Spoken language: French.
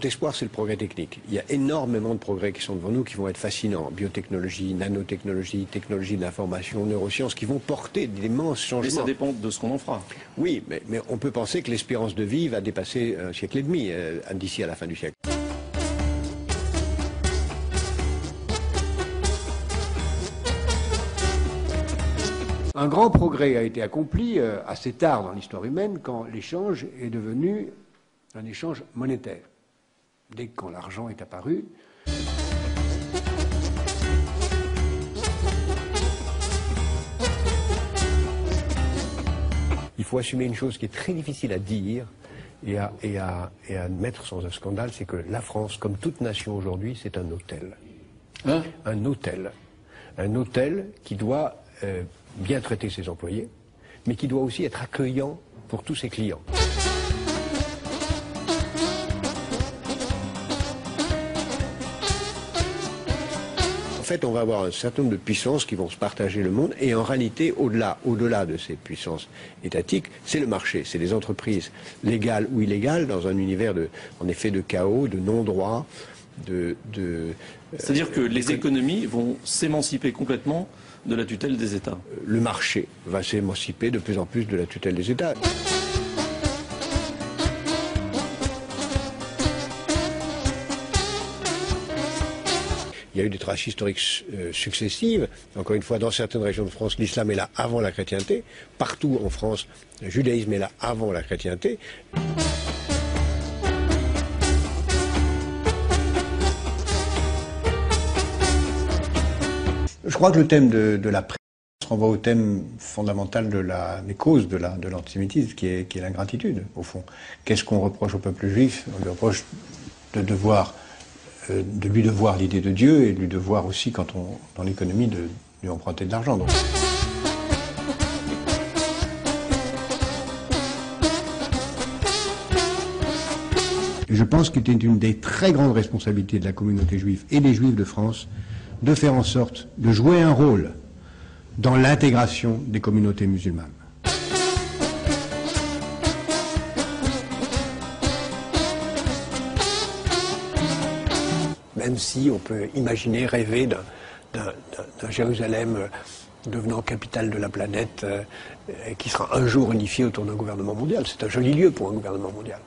grand espoir, c'est le progrès technique. Il y a énormément de progrès qui sont devant nous, qui vont être fascinants. Biotechnologie, nanotechnologie, technologie de l'information, neurosciences, qui vont porter d'immenses changements. Mais ça dépend de ce qu'on en fera. Oui, mais on peut penser que l'espérance de vie va dépasser 1,5 siècle d'ici à la fin du siècle. Un grand progrès a été accompli assez tard dans l'histoire humaine quand l'échange est devenu un échange monétaire. Dès que quand l'argent est apparu, il faut assumer une chose qui est très difficile à dire et à admettre sans un scandale, c'est que la France, comme toute nation aujourd'hui, c'est un hôtel. Hein? Un hôtel. Un hôtel qui doit bien traiter ses employés, mais qui doit aussi être accueillant pour tous ses clients. En fait, on va avoir un certain nombre de puissances qui vont se partager le monde, et en réalité, au-delà de ces puissances étatiques, c'est le marché, c'est les entreprises légales ou illégales dans un univers en effet de chaos, de non-droit, c'est-à-dire que les économies vont s'émanciper complètement de la tutelle des États. Le marché va s'émanciper de plus en plus de la tutelle des États. Il y a eu des traces historiques successives. Encore une fois, dans certaines régions de France, l'islam est là avant la chrétienté. Partout en France, le judaïsme est là avant la chrétienté. Je crois que le thème de la présidence renvoie au thème fondamental des causes de l'antisémitisme, qui est l'ingratitude, au fond. Qu'est-ce qu'on reproche au peuple juif? On lui reproche de lui devoir l'idée de Dieu, et de lui devoir aussi, dans l'économie, de lui emprunter de l'argent. Je pense qu'il était une des très grandes responsabilités de la communauté juive et des Juifs de France de faire en sorte de jouer un rôle dans l'intégration des communautés musulmanes. Même si on peut imaginer, rêver d'un Jérusalem devenant capitale de la planète, qui sera un jour unifié autour d'un gouvernement mondial. C'est un joli lieu pour un gouvernement mondial.